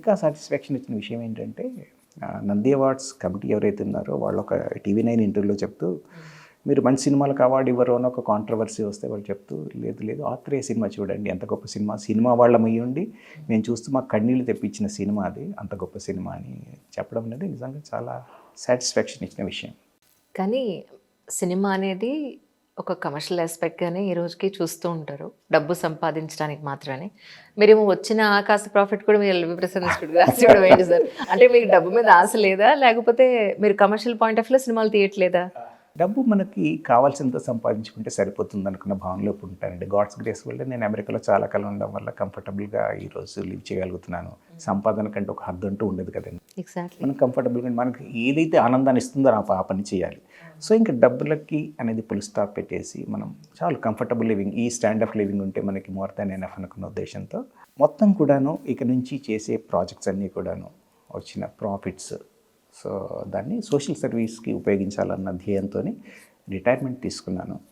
ఇంకా సాటిస్ఫాక్షన్ ఇచ్చిన విషయం ఏంటంటే నంది అవార్డ్స్ కమిటీ ఎవరైతే ఉన్నారో వాళ్ళు ఒక టీవీ9 ఇంటర్వ్యూలో చెప్తూ మీరు మంచి సినిమాలకు అవార్డు ఇవ్వరు అని ఒక కాంట్రవర్సీ వస్తే వాళ్ళు చెప్తూ లేదు ఆత్రేయ సినిమా చూడండి ఎంత గొప్ప సినిమా వాళ్ళం అయ్యుండి మేము చూస్తూ మాకు కన్నీళ్ళు తెప్పించిన సినిమా అది అంత గొప్ప సినిమా అని చెప్పడం అనేది నిజంగా చాలా సాటిస్ఫాక్షన్ ఇచ్చిన విషయం. కానీ సినిమా అనేది ఒక కమర్షియల్ ఆస్పెక్ట్గానే ఈ రోజుకి చూస్తూ ఉంటారు, డబ్బు సంపాదించడానికి మాత్రమే. మీరేమో వచ్చిన కాస్త ప్రాఫిట్ కూడా మీరు ఎల్వి ప్రసాద్ ఇన్స్టిట్యూట్ రాసి ఇవ్వడం ఏంటి సార్? అంటే మీకు డబ్బు మీద ఆశ లేదా, లేకపోతే మీరు కమర్షియల్ పాయింట్ ఆఫ్ వ్యూలో సినిమాలు తీయట్లేదా? డబ్బు మనకి కావాల్సినంత సంపాదించుకుంటే సరిపోతుంది అనుకున్న భావనలో ఇప్పుడు ఉంటానండి. గాడ్స్ గ్రేస్ వల్ల నేను అమెరికాలో చాలా కాలం ఉండడం వల్ల కంఫర్టబుల్గా ఈరోజు లివ్ చేయగలుగుతున్నాను. సంపాదన కంటే ఒక హద్దు అంటూ ఉండదు కదండి. ఎగ్జాక్ట్లీ. మనం కంఫర్టబుల్గా మనకి ఏదైతే ఆనందాన్ని ఇస్తుందో ఆ పని చేయాలి. సో ఇంకా డబ్బులకి అనేది ఫుల్ స్టాప్ పెట్టేసి మనం చాలా కంఫర్టబుల్ లివింగ్, ఈ స్టాండ్ ఆఫ్ లివింగ్ ఉంటే మనకి మోర్ దాన్ ఎనఫ్ అనుకున్న ఉద్దేశంతో మొత్తం కూడాను ఇక నుంచి చేసే ప్రాజెక్ట్స్ అన్నీ కూడాను వచ్చిన ప్రాఫిట్స్, సో దాన్ని సోషల్ సర్వీస్కి ఉపయోగించాలన్న ధ్యేయంతో రిటైర్మెంట్ తీసుకున్నాను.